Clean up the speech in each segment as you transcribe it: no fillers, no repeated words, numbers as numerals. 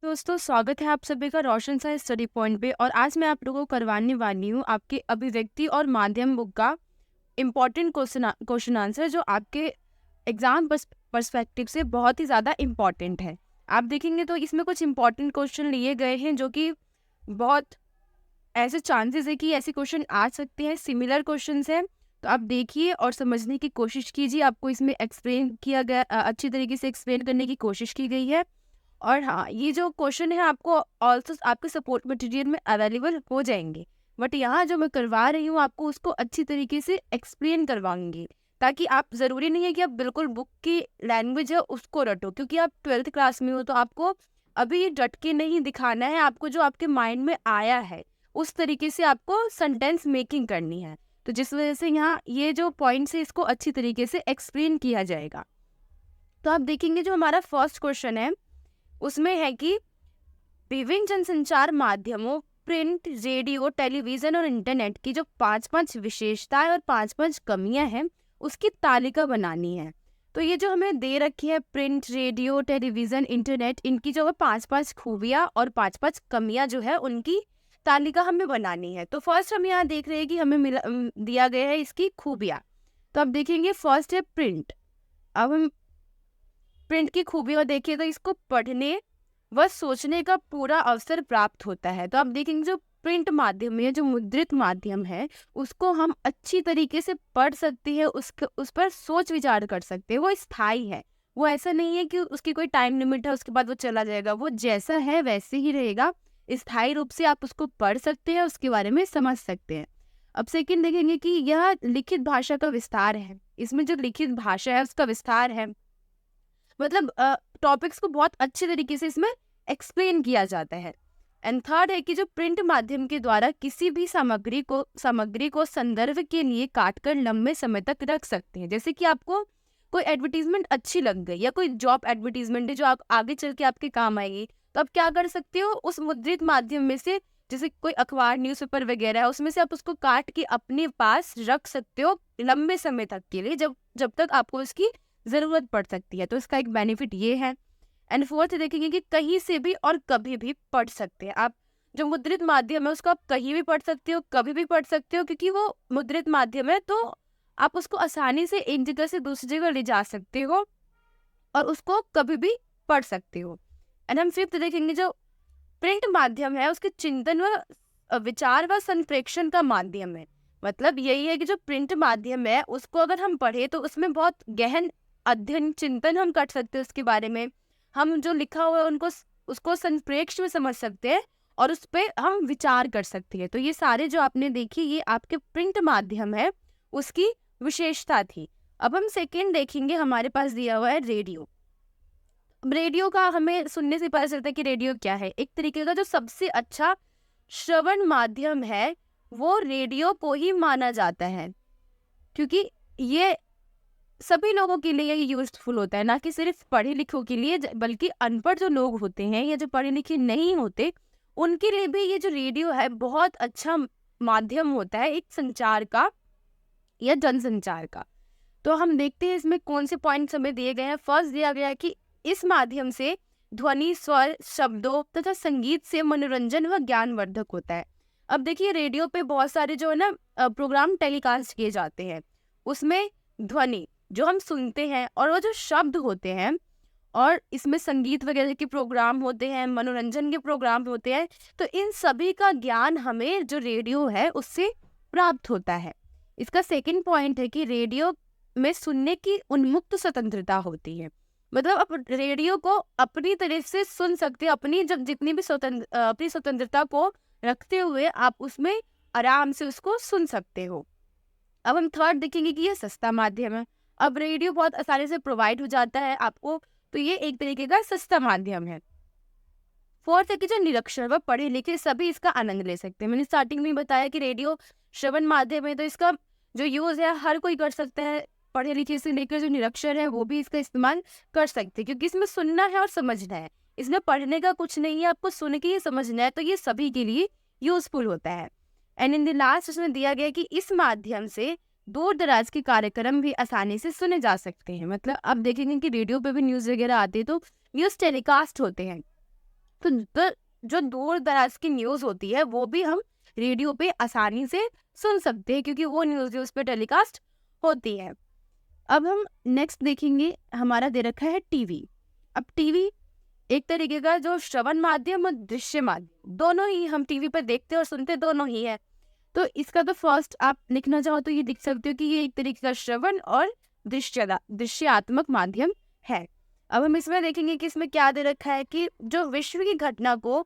दोस्तों, स्वागत है आप सभी का रोशन साइंस स्टडी पॉइंट पे। और आज मैं आप लोगों को करवाने वाली हूँ आपके अभिव्यक्ति और माध्यम बुक का इम्पॉर्टेंट क्वेश्चन आंसर, जो आपके एग्जाम पर्सपेक्टिव से बहुत ही ज़्यादा इम्पॉर्टेंट है। आप देखेंगे तो इसमें कुछ इम्पॉर्टेंट क्वेश्चन लिए गए हैं, जो कि बहुत ऐसे चांसेस है कि ऐसे क्वेश्चन आ सकते हैं, सिमिलर क्वेश्चन हैं। तो आप देखिए और समझने की कोशिश कीजिए। आपको इसमें एक्सप्लेन किया गया, अच्छी तरीके से एक्सप्लेन करने की कोशिश की गई है। और हाँ, ये जो क्वेश्चन है आपको ऑल्सो आपके सपोर्ट मटेरियल में अवेलेबल हो जाएंगे, बट यहाँ जो मैं करवा रही हूँ आपको उसको अच्छी तरीके से एक्सप्लेन करवाऊंगी, ताकि आप ज़रूरी नहीं है कि आप बिल्कुल बुक की लैंग्वेज है उसको रटो, क्योंकि आप 12th क्लास में हो। तो आपको अभी रट के नहीं दिखाना है, आपको जो आपके माइंड में आया है उस तरीके से आपको सेंटेंस मेकिंग करनी है। तो जिस वजह से यहाँ ये जो पॉइंट्स है इसको अच्छी तरीके से एक्सप्लेन किया जाएगा। तो आप देखेंगे जो हमारा फर्स्ट क्वेश्चन है उसमें है कि विभिन्न जनसंचार माध्यमों प्रिंट, रेडियो, टेलीविजन और इंटरनेट की जो 5-5 विशेषताएं और 5-5 कमियां हैं उसकी तालिका बनानी है। तो ये जो हमें दे रखी है प्रिंट, रेडियो, टेलीविजन, इंटरनेट, इनकी जो 5-5 खूबियां और 5-5 कमियां जो है उनकी तालिका हमें बनानी है। तो फर्स्ट हम यहाँ देख रहे हैं कि हमें दिया गया है इसकी खूबियां। तो अब देखेंगे फर्स्ट है प्रिंट। अब हम प्रिंट की खूबियां देखें तो इसको पढ़ने व सोचने का पूरा अवसर प्राप्त होता है। तो आप देखेंगे जो प्रिंट माध्यम है, जो मुद्रित माध्यम है, उसको हम अच्छी तरीके से पढ़ सकते हैं, उस पर सोच विचार कर सकते हैं। वो स्थायी है, वो ऐसा नहीं है कि उसकी कोई टाइम लिमिट है उसके बाद वो चला जाएगा। वो जैसा है वैसे ही रहेगा, स्थायी रूप से आप उसको पढ़ सकते हैं, उसके बारे में समझ सकते हैं। अब सेकंड देखेंगे कि यह लिखित भाषा का विस्तार है। इसमें जो लिखित भाषा है उसका विस्तार है, मतलब टॉपिक्स को बहुत अच्छे तरीके से इसमें एक्सप्लेन किया जाता है। एंड थर्ड है कि जो प्रिंट माध्यम के द्वारा किसी भी सामग्री को संदर्भ के लिए काटकर लंबे समय तक रख सकते हैं। जैसे कि आपको कोई एडवर्टीजमेंट अच्छी लग गई या कोई जॉब एडवर्टीजमेंट है जो आप आगे चल के आपके काम आएगी, तो आप क्या कर सकते हो, उस मुद्रित माध्यम में से, जैसे कोई अखबार, न्यूज़पेपर वगैरह है, उसमें से आप उसको काट के अपने पास रख सकते हो लंबे समय तक के लिए, जब तक आपको उसकी जरूरत पड़ सकती है। तो इसका एक बेनिफिट ये है। एंड फोर्थ देखेंगे कि कहीं से भी और कभी भी पढ़ सकते हैं आप। जो मुद्रित माध्यम है उसको आप कहीं भी पढ़ सकते हो, कभी भी पढ़ सकते हो, क्योंकि वो मुद्रित माध्यम है। तो आप उसको आसानी से एक जगह से दूसरी जगह ले जा सकते हो और उसको कभी भी पढ़ सकते हो। एंड हम फिफ्थ देखेंगे जो प्रिंट माध्यम है उसके चिंतन व विचार व संप्रेक्षण का माध्यम है। मतलब यही है कि जो प्रिंट माध्यम है उसको अगर हम पढ़े तो उसमें बहुत गहन अध्ययन, चिंतन हम कर सकते हैं उसके बारे में। हम जो लिखा हुआ है उसको संप्रेक्ष में समझ सकते हैं और उस पर हम विचार कर सकते हैं। तो ये सारे जो आपने देखी ये आपके प्रिंट माध्यम है उसकी विशेषता थी। अब हम सेकंड देखेंगे, हमारे पास दिया हुआ है रेडियो। रेडियो का हमें सुनने से पता चलता है कि रेडियो क्या है। एक तरीके का जो सबसे अच्छा श्रवण माध्यम है वो रेडियो को ही माना जाता है, क्योंकि ये सभी लोगों के लिए ये यूजफुल होता है, ना कि सिर्फ पढ़े लिखों के लिए, बल्कि अनपढ़ जो लोग होते हैं या जो पढ़े लिखे नहीं होते उनके लिए भी ये जो रेडियो है बहुत अच्छा माध्यम होता है, एक संचार का या जनसंचार का। तो हम देखते हैं इसमें कौन से पॉइंट्स हमें दिए गए हैं। फर्स्ट दिया गया है कि इस माध्यम से ध्वनि, स्वर, शब्दों तथा संगीत से मनोरंजन व ज्ञानवर्धक होता है। अब देखिए रेडियो पे बहुत सारे जो है ना प्रोग्राम टेलीकास्ट किए जाते हैं, उसमें ध्वनि जो हम सुनते हैं और वो जो शब्द होते हैं, और इसमें संगीत वगैरह के प्रोग्राम होते हैं, मनोरंजन के प्रोग्राम होते हैं। तो इन सभी का ज्ञान हमें जो रेडियो है उससे प्राप्त होता है। इसका सेकंड पॉइंट है कि रेडियो में सुनने की उन्मुक्त स्वतंत्रता होती है। मतलब आप रेडियो को अपनी तरफ से सुन सकते हैं, अपनी जब जितनी भी अपनी स्वतंत्रता को रखते हुए आप उसमें आराम से उसको सुन सकते हो। अब हम थर्ड देखेंगे कि ये सस्ता माध्यम है। अब रेडियो बहुत आसानी से प्रोवाइड हो जाता है आपको, तो ये एक तरीके का सस्ता माध्यम है। फोर्थ है कि जो निरक्षर व पढ़े लिखे सभी इसका आनंद ले सकते हैं। मैंने स्टार्टिंग में बताया कि रेडियो श्रवण माध्यम है, तो इसका जो यूज है हर कोई कर सकता है, पढ़े लिखे से लेकर जो निरक्षर है वो भी इसका इस्तेमाल कर सकते हैं, क्योंकि इसमें सुनना है और समझना है। इसमें पढ़ने का कुछ नहीं है, आपको सुन के ही समझना है, तो ये सभी के लिए यूजफुल होता है। एंड इन द लास्ट उसमें दिया गया कि इस माध्यम से दूर दराज के कार्यक्रम भी आसानी से सुने जा सकते हैं। मतलब आप देखेंगे कि रेडियो पे भी न्यूज़ वगैरह आती है, तो न्यूज़ टेलीकास्ट होते हैं, तो जो दूर दराज की न्यूज़ होती है वो भी हम रेडियो पे आसानी से सुन सकते हैं, क्योंकि वो न्यूज़ उस पे टेलीकास्ट होती है। अब हम नेक्स्ट देखेंगे, हमारा दे रखा है टीवी। अब टीवी एक तरीके का जो श्रवण माध्यम और दृश्य माध्यम, दोनों ही हम टीवी पर देखते और सुनते दोनों ही है। तो इसका तो फर्स्ट आप लिखना चाहो तो ये लिख सकते हो कि ये एक तरीके का श्रवण और दृश्यात्मक माध्यम है। अब हम इसमें देखेंगे कि इसमें क्या दे रखा है कि जो विश्व की घटना को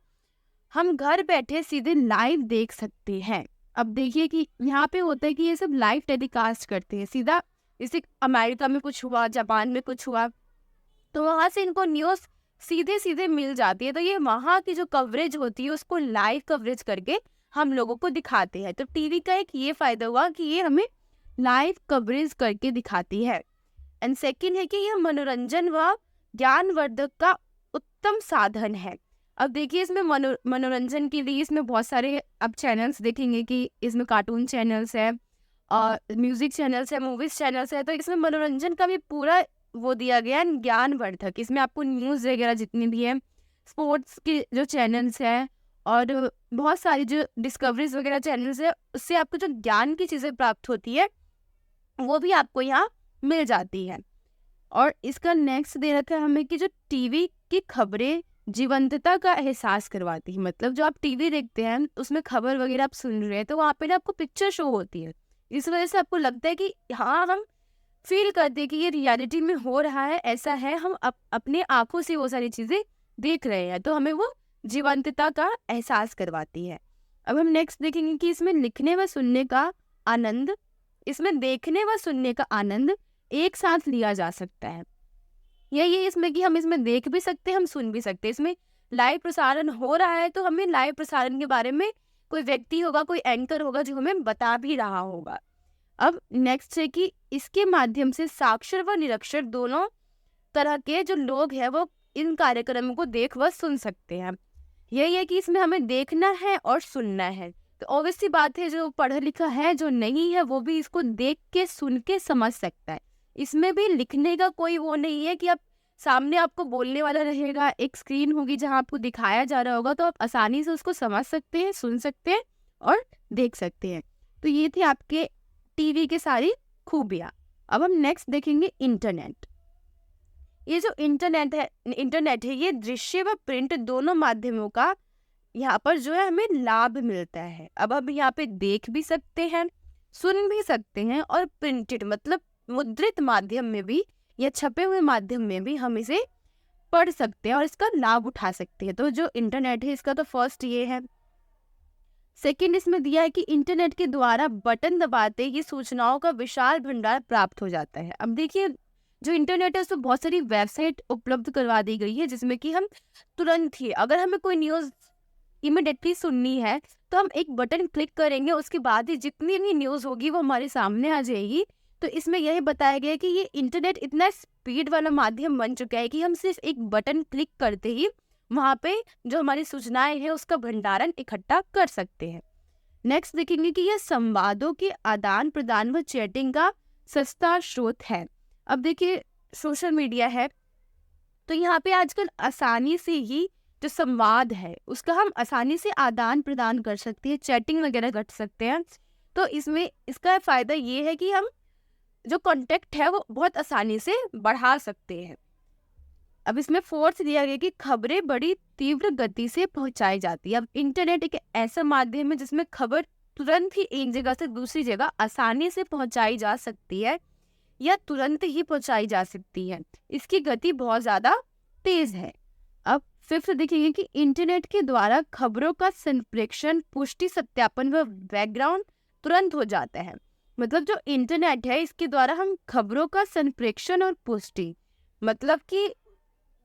हम घर बैठे सीधे लाइव देख सकते हैं। अब देखिए कि यहाँ पे होता है कि ये सब लाइव टेलीकास्ट करते हैं सीधा, जैसे अमेरिका में कुछ हुआ, जापान में कुछ हुआ, तो वहाँ से इनको न्यूज़ सीधे सीधे मिल जाती है। तो ये वहाँ की जो कवरेज होती है उसको लाइव कवरेज करके हम लोगों को दिखाते हैं। तो टीवी का एक ये फायदा हुआ कि ये हमें लाइव कवरेज करके दिखाती है। एंड सेकंड है कि यह मनोरंजन व ज्ञानवर्धक का उत्तम साधन है। अब देखिए इसमें मनोरंजन के लिए इसमें बहुत सारे अब चैनल्स देखेंगे कि इसमें कार्टून चैनल्स है और म्यूजिक चैनल्स है, मूवीज चैनल्स है। तो इसमें मनोरंजन का भी पूरा वो दिया गया है, ज्ञानवर्धक। इसमें आपको न्यूज़ वगैरह जितनी भी है, स्पोर्ट्स के जो चैनल्स हैं और बहुत सारी जो डिस्कवरीज वगैरह चैनल्स है, उससे आपको जो ज्ञान की चीज़ें प्राप्त होती है वो भी आपको यहाँ मिल जाती है। और इसका नेक्स्ट दे रखा है हमें कि जो टीवी की खबरें जीवंतता का एहसास करवाती है। मतलब जो आप टीवी देखते हैं उसमें खबर वगैरह आप सुन रहे हैं तो वहाँ पे ना आपको पिक्चर शो होती है, इस वजह से आपको लगता है कि हाँ, हम फील करते हैं कि ये रियलिटी में हो रहा है, ऐसा है, हम अपने आंखों से वो सारी चीज़ें देख रहे हैं, तो हमें वो जीवंतता का एहसास करवाती है। अब हम नेक्स्ट देखेंगे कि इसमें लिखने व सुनने का आनंद, इसमें देखने व सुनने का आनंद एक साथ लिया जा सकता है। ये इसमें कि हम इसमें देख भी सकते हैं, हम सुन भी सकते हैं। इसमें लाइव प्रसारण हो रहा है तो हमें लाइव प्रसारण के बारे में कोई व्यक्ति होगा, कोई एंकर होगा जो हमें बता भी रहा होगा। अब नेक्स्ट है कि इसके माध्यम से साक्षर व निरक्षर दोनों तरह के जो लोग हैं वो इन कार्यक्रमों को देख व सुन सकते हैं। यही है कि इसमें हमें देखना है और सुनना है। तो ऑब्वियस सी बात है, जो पढ़ा लिखा है, जो नहीं है, वो भी इसको देख के सुन के समझ सकता है। इसमें भी लिखने का कोई वो नहीं है कि आप सामने आपको बोलने वाला रहेगा, एक स्क्रीन होगी जहाँ आपको दिखाया जा रहा होगा, तो आप आसानी से उसको समझ सकते हैं, सुन सकते हैं और देख सकते हैं। तो ये थी आपके टीवी की सारी खूबियाँ। अब हम नेक्स्ट देखेंगे इंटरनेट। ये जो इंटरनेट है ये दृश्य व प्रिंट दोनों माध्यमों का यहाँ पर जो है हमें लाभ मिलता है। अब हम यहाँ पे देख भी सकते हैं, सुन भी सकते हैं और प्रिंटेड मतलब मुद्रित माध्यम में भी या छपे हुए माध्यम में भी हम इसे पढ़ सकते हैं और इसका लाभ उठा सकते हैं। तो जो इंटरनेट है इसका तो फर्स्ट ये है। सेकंड इसमें दिया है कि इंटरनेट के द्वारा बटन दबाते ही सूचनाओं का विशाल भंडार प्राप्त हो जाता है। अब देखिए जो इंटरनेट है उसमें बहुत सारी वेबसाइट उपलब्ध करवा दी गई है जिसमें कि हम तुरंत ही, अगर हमें कोई न्यूज़ इमिडिएटली सुननी है तो हम एक बटन क्लिक करेंगे, उसके बाद ही जितनी भी न्यूज़ होगी वो हमारे सामने आ जाएगी। तो इसमें यही बताया गया है कि ये इंटरनेट इतना स्पीड वाला माध्यम बन चुका है कि हम सिर्फ एक बटन क्लिक करते ही वहाँ पे जो हमारी सूचनाएं हैं उसका भंडारण इकट्ठा कर सकते हैं। नेक्स्ट देखेंगे कि यह संवादों के आदान प्रदान व चैटिंग का सस्ता स्रोत है। अब देखिए सोशल मीडिया है तो यहाँ पे आजकल आसानी से ही जो संवाद है उसका हम आसानी से आदान प्रदान कर सकते हैं, चैटिंग वगैरह कर सकते हैं। तो इसमें इसका फ़ायदा ये है कि हम जो कॉन्टेक्ट है वो बहुत आसानी से बढ़ा सकते हैं। अब इसमें फोर्थ दिया गया कि खबरें बड़ी तीव्र गति से पहुंचाई जाती है। अब इंटरनेट एक ऐसा माध्यम है जिसमें खबर तुरंत ही एक जगह से दूसरी जगह आसानी से पहुंचाई जा सकती है या तुरंत ही पहुंचाई जा सकती है। इसकी गति बहुत ज़्यादा तेज है। अब फिफ्थ देखेंगे कि इंटरनेट के द्वारा खबरों का संप्रेषण, पुष्टि, सत्यापन व बैकग्राउंड तुरंत हो जाता है। मतलब जो इंटरनेट है इसके द्वारा हम खबरों का संप्रेषण और पुष्टि, मतलब कि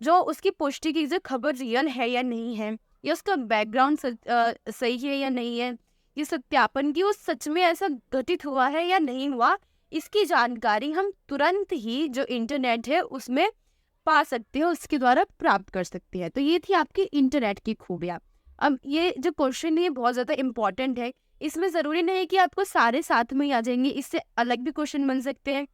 जो उसकी पुष्टि की जो खबर रियल है या नहीं है, या उसका बैकग्राउंड सही है या नहीं है, ये सत्यापन की वो सच में ऐसा घटित हुआ है या नहीं हुआ, इसकी जानकारी हम तुरंत ही जो इंटरनेट है उसमें पा सकते हैं, उसके द्वारा प्राप्त कर सकते हैं। तो ये थी आपकी इंटरनेट की खूबियाँ। अब ये जो क्वेश्चन है बहुत ज़्यादा इम्पॉर्टेंट है, इसमें ज़रूरी नहीं कि आपको सारे साथ में ही आ जाएंगे, इससे अलग भी क्वेश्चन बन सकते हैं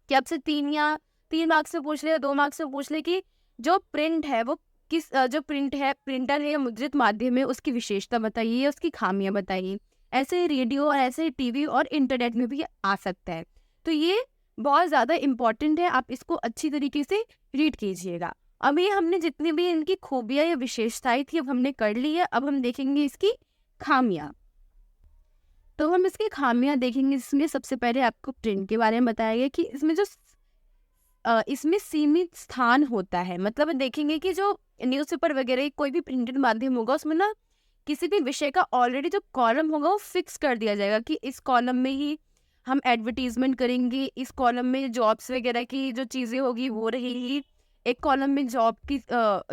कि आपसे 3 मार्क्स से पूछ ले या 2 मार्क्स से पूछ ले कि जो प्रिंट है वो जो प्रिंटर है या मुद्रित माध्यम है, उसकी विशेषता बताइए या उसकी खामियां बताइए। ऐसे ही रेडियो और ऐसे ही टीवी और इंटरनेट में भी आ सकता है। तो ये बहुत ज़्यादा इम्पोर्टेंट है, आप इसको अच्छी तरीके से रीड कीजिएगा। अब ये हमने जितनी भी इनकी खूबियाँ या विशेषताएं थी अब हमने कर ली है, अब हम देखेंगे इसकी खामियां। तो हम इसकी खामियां देखेंगे। इसमें सबसे पहले आपको प्रिंट के बारे में बताया गया कि इसमें सीमित स्थान होता है। मतलब देखेंगे कि जो न्यूज़पेपर वगैरह कोई भी प्रिंटेड माध्यम होगा उसमें ना किसी भी विषय का ऑलरेडी जो कॉलम होगा वो फिक्स कर दिया जाएगा कि इस कॉलम में ही हम एडवर्टीजमेंट करेंगे, इस कॉलम में जॉब्स वगैरह की जो चीज़ें होगी वो रहेगी, एक कॉलम में जॉब की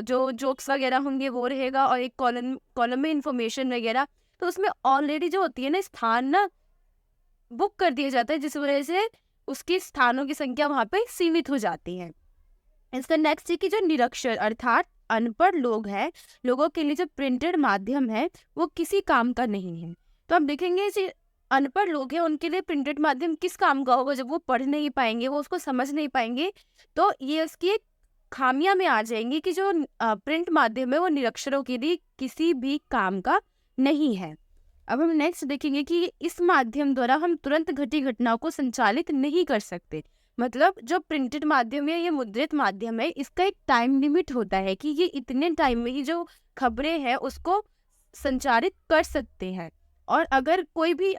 जो जोक्स वगैरह होंगे वो रहेगा, और एक कॉलम में इंफॉर्मेशन वगैरह। तो उसमें ऑलरेडी जो होती है ना स्थान ना बुक कर दिया जाता है, जिस वजह से उसके स्थानों की संख्या वहाँ पे सीमित हो जाती है। इसका नेक्स्ट है कि जो निरक्षर अर्थात अनपढ़ लोगों के लिए जो प्रिंटेड माध्यम है वो किसी काम का नहीं है। तो आप देखेंगे जो अनपढ़ लोग हैं उनके लिए प्रिंटेड माध्यम किस काम का होगा, जब वो पढ़ नहीं पाएंगे, वो उसको समझ नहीं पाएंगे। तो ये उसकी एक खामियां में आ जाएंगी कि जो प्रिंट माध्यम है वो निरक्षरों के लिए किसी भी काम का नहीं है। अब हम नेक्स्ट देखेंगे कि इस माध्यम द्वारा हम तुरंत घटी घटनाओं को संचालित नहीं कर सकते। मतलब जो प्रिंटेड माध्यम है, ये मुद्रित माध्यम है, इसका एक टाइम लिमिट होता है कि ये इतने टाइम में ही जो खबरें हैं उसको संचारित कर सकते हैं। और अगर कोई भी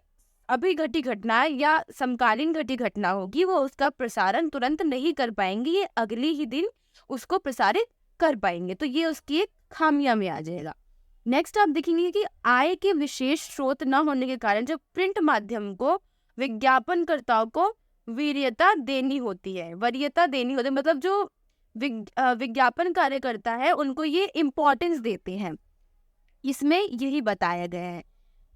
अभी घटी घटना या समकालीन घटी घटना होगी वो उसका प्रसारण तुरंत नहीं कर पाएंगे, ये अगले ही दिन उसको प्रसारित कर पाएंगे। तो ये उसकी एक खामियां में आ जाएगा। नेक्स्ट आप देखेंगे कि आय के विशेष स्रोत न होने के कारण जो प्रिंट माध्यम को विज्ञापनकर्ताओं को वरीयता देनी होती है। मतलब जो विज्ञापन कार्य करता है उनको ये इम्पोर्टेंस देते हैं, इसमें यही बताया गया है।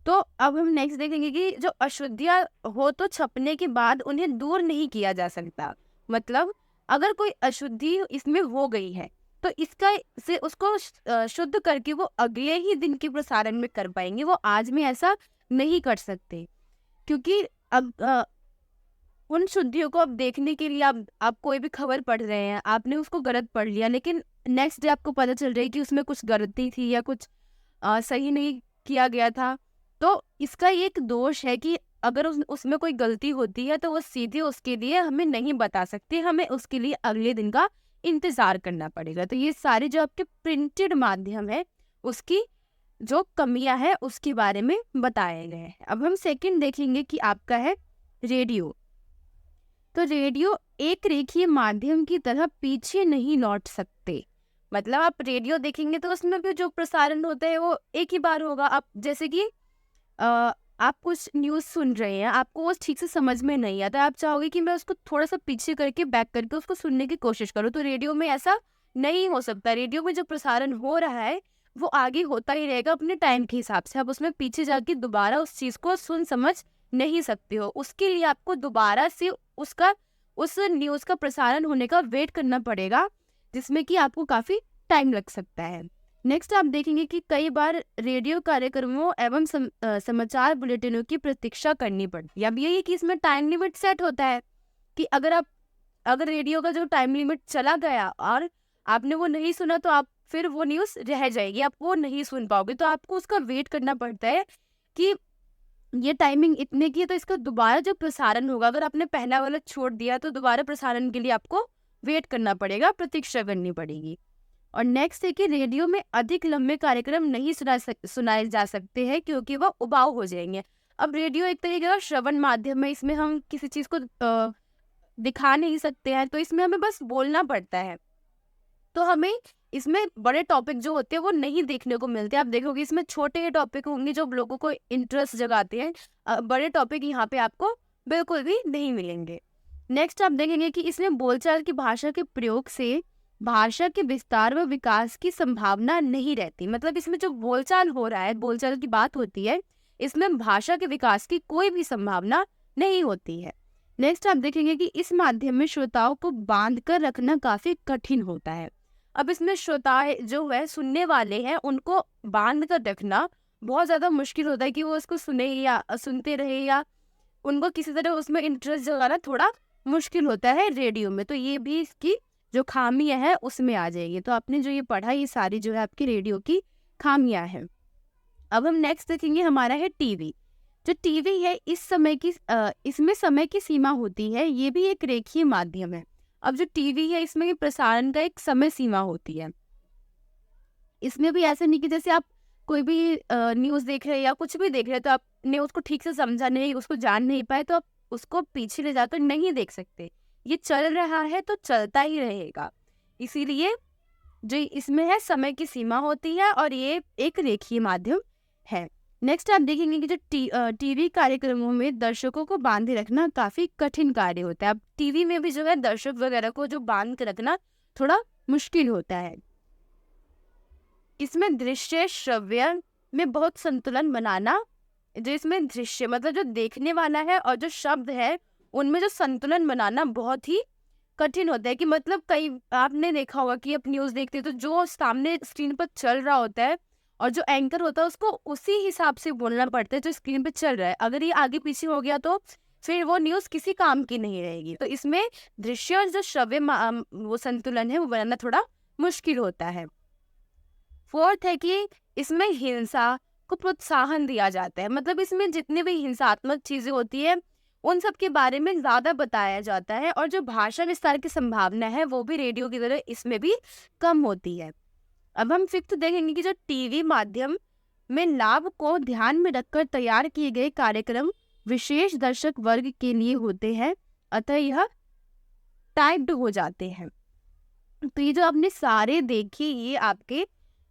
तो अब हम नेक्स्ट देखेंगे कि जो अशुद्धियां हो तो छपने के बाद उन्हें दूर नहीं किया जा सकता। मतलब अगर कोई अशुद्धि इसमें हो गई है तो इसका से उसको शुद्ध करके वो अगले ही दिन के प्रसारण में कर पाएंगे, वो आज में ऐसा नहीं कर सकते। क्योंकि अब उन शुद्धियों को अब देखने के लिए आप कोई भी खबर पढ़ रहे हैं, आपने उसको गलत पढ़ लिया, लेकिन नेक्स्ट डे आपको पता चल रही है कि उसमें कुछ गलती थी या कुछ सही नहीं किया गया था। तो इसका एक दोष है कि अगर उसमें कोई गलती होती है तो वो सीधे उसके लिए हमें नहीं बता सकते, हमें उसके लिए अगले दिन का इंतजार करना पड़ेगा। तो ये सारे जो आपके प्रिंटेड माध्यम है उसकी जो कमियां है उसके बारे में बताए गए हैं। अब हम सेकंड देखेंगे कि आपका है रेडियो। तो रेडियो एक रेखीय माध्यम की तरह पीछे नहीं लौट सकते। मतलब आप रेडियो देखेंगे तो उसमें भी जो प्रसारण होता है वो एक ही बार होगा। आप जैसे कि आप कुछ न्यूज़ सुन रहे हैं, आपको वो ठीक से समझ में नहीं आता, आप चाहोगे कि मैं उसको थोड़ा सा पीछे करके बैक करके उसको सुनने की कोशिश करूँ, तो रेडियो में ऐसा नहीं हो सकता। रेडियो में जो प्रसारण हो रहा है वो आगे होता ही रहेगा अपने टाइम के हिसाब से। आप उसमें पीछे जाके दोबारा उस चीज़ को सुन समझ नहीं सकते हो। उसके लिए आपको दोबारा से उस न्यूज़ का प्रसारण होने का वेट करना पड़ेगा, जिसमें कि आपको काफ़ी टाइम लग सकता है। नेक्स्ट आप देखेंगे कि कई बार रेडियो कार्यक्रमों एवं समाचार बुलेटिनों की प्रतीक्षा करनी पड़ती है। अब यही कि इसमें टाइम लिमिट सेट होता है कि अगर रेडियो का जो टाइम लिमिट चला गया और आपने वो नहीं सुना तो आप फिर वो न्यूज़ रह जाएगी, आप वो नहीं सुन पाओगे। तो आपको उसका वेट करना पड़ता है कि ये टाइमिंग इतने की है तो इसका दोबारा जो प्रसारण होगा, अगर आपने पहला वाला छोड़ दिया तो दोबारा प्रसारण के लिए आपको वेट करना पड़ेगा, प्रतीक्षा करनी पड़ेगी। और नेक्स्ट है कि रेडियो में अधिक लंबे कार्यक्रम नहीं सुनाए जा सकते हैं क्योंकि वह उबाऊ हो जाएंगे। अब रेडियो एक तरीके का श्रवण माध्यम है, इसमें हम किसी चीज़ को दिखा नहीं सकते हैं, तो इसमें हमें बस बोलना पड़ता है। तो हमें इसमें बड़े टॉपिक जो होते हैं वो नहीं देखने को मिलते। आप देखोगे इसमें छोटे टॉपिक होंगे जो लोगों को इंटरेस्ट जगाते हैं, बड़े टॉपिक यहाँ पे आपको बिल्कुल भी नहीं मिलेंगे। नेक्स्ट आप देखेंगे कि इसमें बोलचाल की भाषा के प्रयोग से भाषा के विस्तार व विकास की संभावना नहीं रहती। मतलब इसमें जो बोलचाल हो रहा है, बोलचाल की बात होती है, इसमें भाषा के विकास की कोई भी संभावना नहीं होती है। नेक्स्ट आप देखेंगे कि इस माध्यम में श्रोताओं को बांध कर रखना काफी कठिन होता है। अब इसमें श्रोता जो है सुनने वाले हैं उनको बांध कर रखना बहुत ज्यादा मुश्किल होता है कि वो उसको सुने या सुनते रहे, या उनको किसी तरह उसमें इंटरेस्ट जगाना थोड़ा मुश्किल होता है रेडियो में। तो ये भी इसकी जो खामियां है उसमें आ जाएगी। तो आपने जो ये पढ़ा ये सारी जो है आपकी रेडियो की खामियां हैं। अब हम नेक्स्ट देखेंगे हमारा है टीवी। जो टीवी है इसमें समय की सीमा होती है, ये भी एक रेखीय माध्यम है। अब जो टीवी है इसमें प्रसारण का एक समय सीमा होती है। इसमें भी ऐसा नहीं कि जैसे आप कोई भी न्यूज़ देख रहे हैं या कुछ भी देख रहे हैं तो आपने उसको ठीक से समझा नहीं, उसको जान नहीं पाए, तो आप उसको पीछे ले जाकर नहीं देख सकते। ये चल रहा है तो चलता ही रहेगा। इसीलिए जो इसमें है समय की सीमा होती है और ये एक रेखीय माध्यम है। नेक्स्ट आप देखेंगे कि जो टीवी कार्यक्रमों में दर्शकों को बांधे रखना काफी कठिन कार्य होता है। अब टीवी में भी जो है दर्शक वगैरह को जो बांध के रखना थोड़ा मुश्किल होता है। इसमें दृश्य श्रव्य में बहुत संतुलन बनाना, जो इसमें दृश्य मतलब जो देखने वाला है और जो शब्द है उनमें जो संतुलन बनाना बहुत ही कठिन होता है। कि मतलब कई आपने देखा होगा कि आप न्यूज़ देखते हैं तो जो सामने स्क्रीन पर चल रहा होता है और जो एंकर होता है उसको उसी हिसाब से बोलना पड़ता है जो स्क्रीन पे चल रहा है। अगर ये आगे पीछे हो गया तो फिर वो न्यूज़ किसी काम की नहीं रहेगी। तो इसमें दृश्य और जो श्रव्य वो संतुलन है वो बनाना थोड़ा मुश्किल होता है। फोर्थ है कि इसमें हिंसा को प्रोत्साहन दिया जाता है। मतलब इसमें जितनी भी हिंसात्मक चीजें होती है उन सब के बारे में ज्यादा बताया जाता है और जो भाषा विस्तार की संभावना है वो भी रेडियो की तरह इसमें भी कम होती है। अब हम फिफ्थ देखेंगे कि जो टीवी माध्यम में लाभ को ध्यान में रखकर तैयार किए गए कार्यक्रम विशेष दर्शक वर्ग के लिए होते हैं, अतः यह टाइप्ड हो जाते हैं। तो ये जो आपने सारे देखे ये आपके